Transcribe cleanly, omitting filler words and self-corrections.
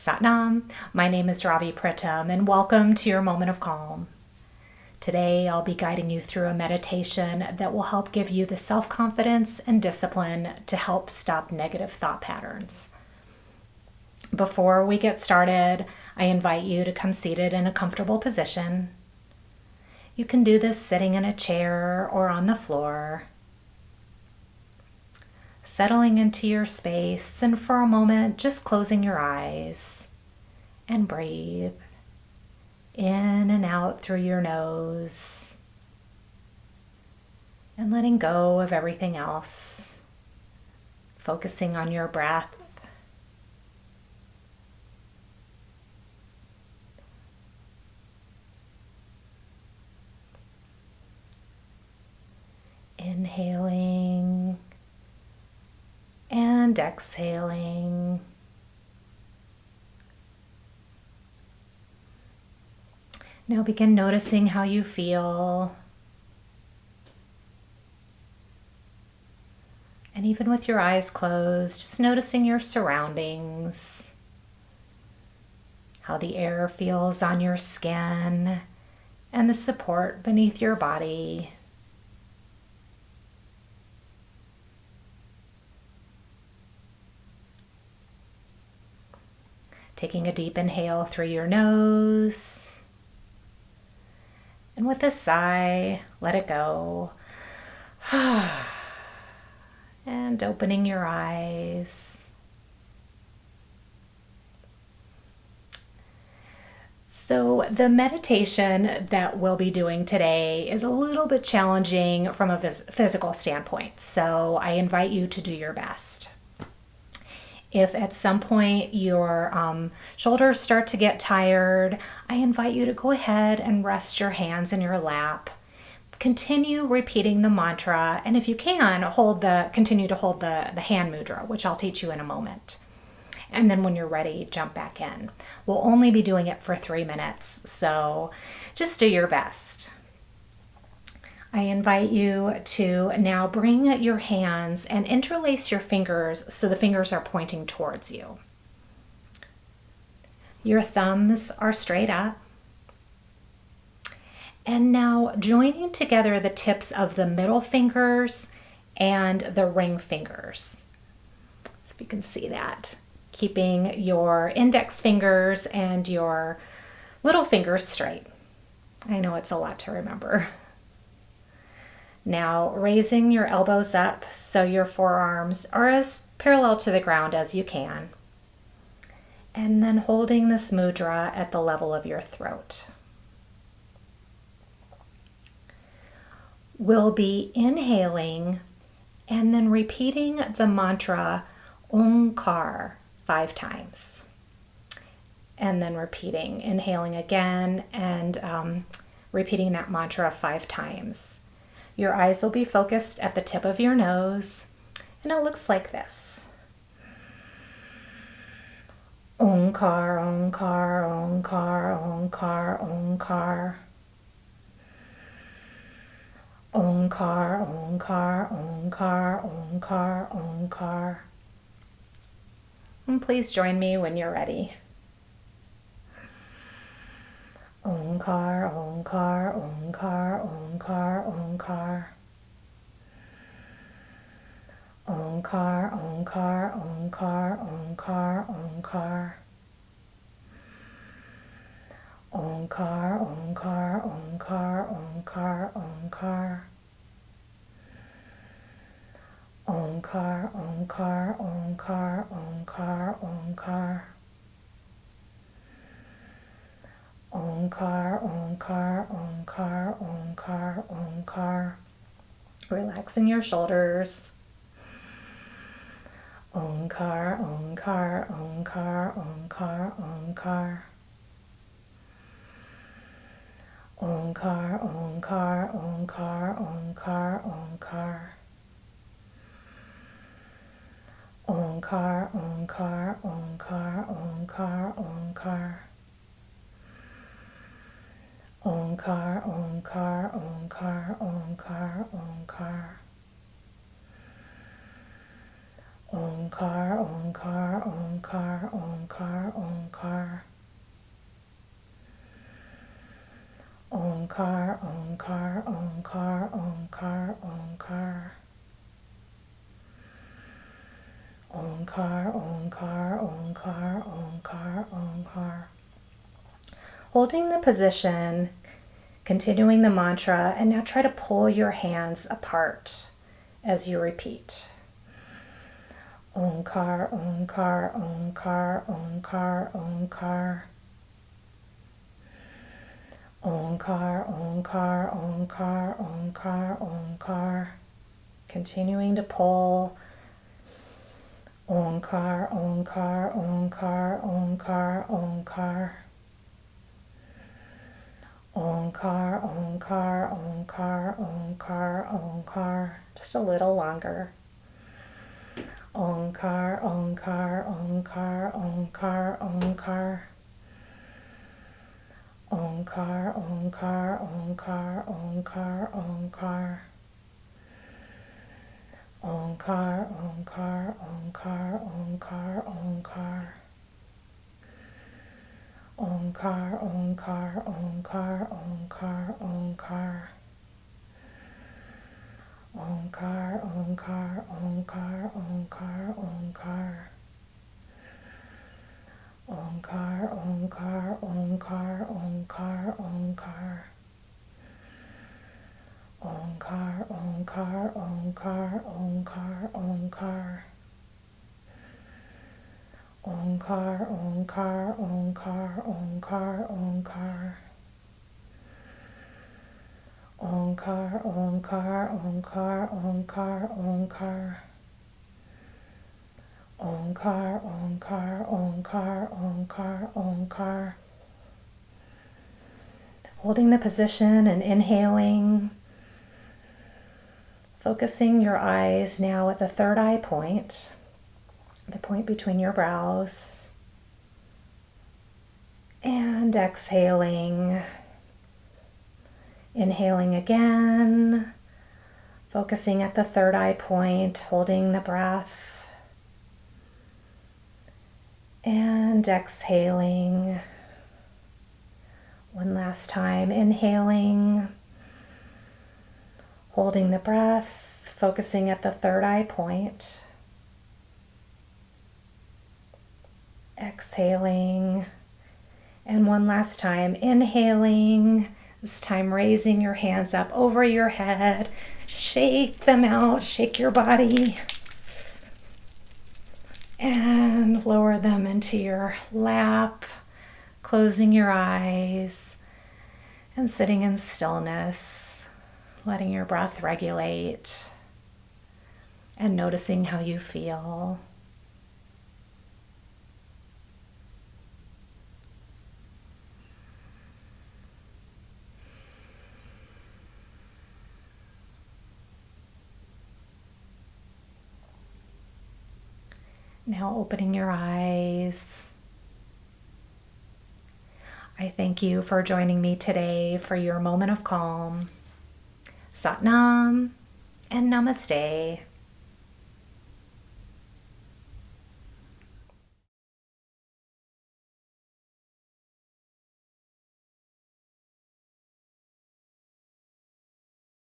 Satnam, my name is Ravi Pritam, and welcome to your moment of calm. Today, I'll be guiding you through a meditation that will help give you the self-confidence and discipline to help stop negative thought patterns. Before we get started, I invite you to come seated in a comfortable position. You can do this sitting in a chair or on the floor. Settling into your space, and for a moment, just closing your eyes and breathe in and out through your nose and letting go of everything else, focusing on your breath. Inhaling and exhaling. Now begin noticing how you feel. And even with your eyes closed, just noticing your surroundings, how the air feels on your skin and the support beneath your body. Taking a deep inhale through your nose. And with a sigh, let it go. And opening your eyes. So the meditation that we'll be doing today is a little bit challenging from a physical standpoint. So I invite you to do your best. If at some point your shoulders start to get tired, I invite you to go ahead and rest your hands in your lap. Continue repeating the mantra, and if you can, continue to hold the hand mudra, which I'll teach you in a moment. And then when you're ready, jump back in. We'll only be doing it for 3 minutes, so just do your best. I invite you to now bring your hands and interlace your fingers so the fingers are pointing towards you. Your thumbs are straight up. And now joining together the tips of the middle fingers and the ring fingers. So you can see that. Keeping your index fingers and your little fingers straight. I know it's a lot to remember. Now raising your elbows up so your forearms are as parallel to the ground as you can. And then holding this mudra at the level of your throat. We'll be inhaling and then repeating the mantra Ong Kar 5 times. And then inhaling again and repeating that mantra 5 times. Your eyes will be focused at the tip of your nose, and it looks like this. Ong Kar, Ong Kar, Ong Kar, Ong Kar, Ong Kar. Ong Kar, Ong Kar, Ong Kar, Ong Kar, Ong Kar. And please join me when you're ready. Ong Kar, Ong Kar, Ong Kar, Ong Kar, Ong Kar. Ong Kar, Ong Kar, Ong Kar, Ong Kar, Ong Kar. Ong Kar, Ong Kar, Ong Kar, Ong Kar, Ong Kar. Ong Kar, Ong Kar, Ong Kar, Ong Kar, Ong Kar. Ong Kar, Ong Kar, Ong Kar, Ong Kar, Ong Kar. Relaxing your shoulders. Ong Kar, Ong Kar, Ong Kar, Ong Kar, Ong Kar. Ong Kar, Ong Kar, Ong Kar, Ong Kar, Ong Kar. Ong Kar, Ong Kar, Ong Kar, Ong Kar, Ong Kar. Ong Kar, Ong Kar, Ong Kar, Ong Kar, Ong Kar. Ong Kar, Ong Kar, Ong Kar, Ong Kar, Ong Kar. Ong Kar, Ong Kar, Ong Kar, Ong Kar, Ong Kar. Ong Kar, Ong Kar, Ong Kar, Ong Kar, Ong Kar. Holding the position, continuing the mantra, and now try to pull your hands apart as you repeat. Ong Kar, Ong Kar, Ong Kar, Ong Kar, Ong Kar. Ong Kar, Ong Kar, Ong Kar, Ong Kar, Ong Kar. Continuing to pull. Ong Kar, Ong Kar, Ong Kar, Ong Kar, Ong Kar. Ong Kar, Ong Kar, Ong Kar, Ong Kar, Ong Kar. Just a little longer. Ong Kar, Ong Kar, Ong Kar, Ong Kar, Ong Kar. Ong Kar, Ong Kar, Ong Kar, Ong Kar, Ong Kar. Ong Kar, Ong Kar, Ong Kar, Ong Kar, Ong Kar. Ong Kar, Ong Kar, Ong Kar, Ong Kar, Ong Kar. Ong Kar, Ong Kar, Ong Kar, Ong Kar, Ong Kar. Ong Kar, Ong Kar, Ong Kar, Ong Kar, Ong Kar. Ong Kar, Ong Kar, Ong Kar, Ong Kar, Ong Kar. Ong Kar, Ong Kar, Ong Kar, Ong Kar, Ong Kar. Ong Kar, Ong Kar, Ong Kar, Ong Kar, Ong Kar. Ong Kar, Ong Kar, Ong Kar, Ong Kar, Ong Kar. Holding the position and inhaling. Focusing your eyes now at the third eye point, the point between your brows. And exhaling. Inhaling again. Focusing at the third eye point, holding the breath. And exhaling. One last time, inhaling, holding the breath, focusing at the third eye point. Exhaling. And one last time, inhaling, this time raising your hands up over your head. Shake them out, shake your body. And lower them into your lap, closing your eyes and sitting in stillness, letting your breath regulate and noticing how you feel. Now opening your eyes. I thank you for joining me today for your moment of calm. Sat Nam and Namaste.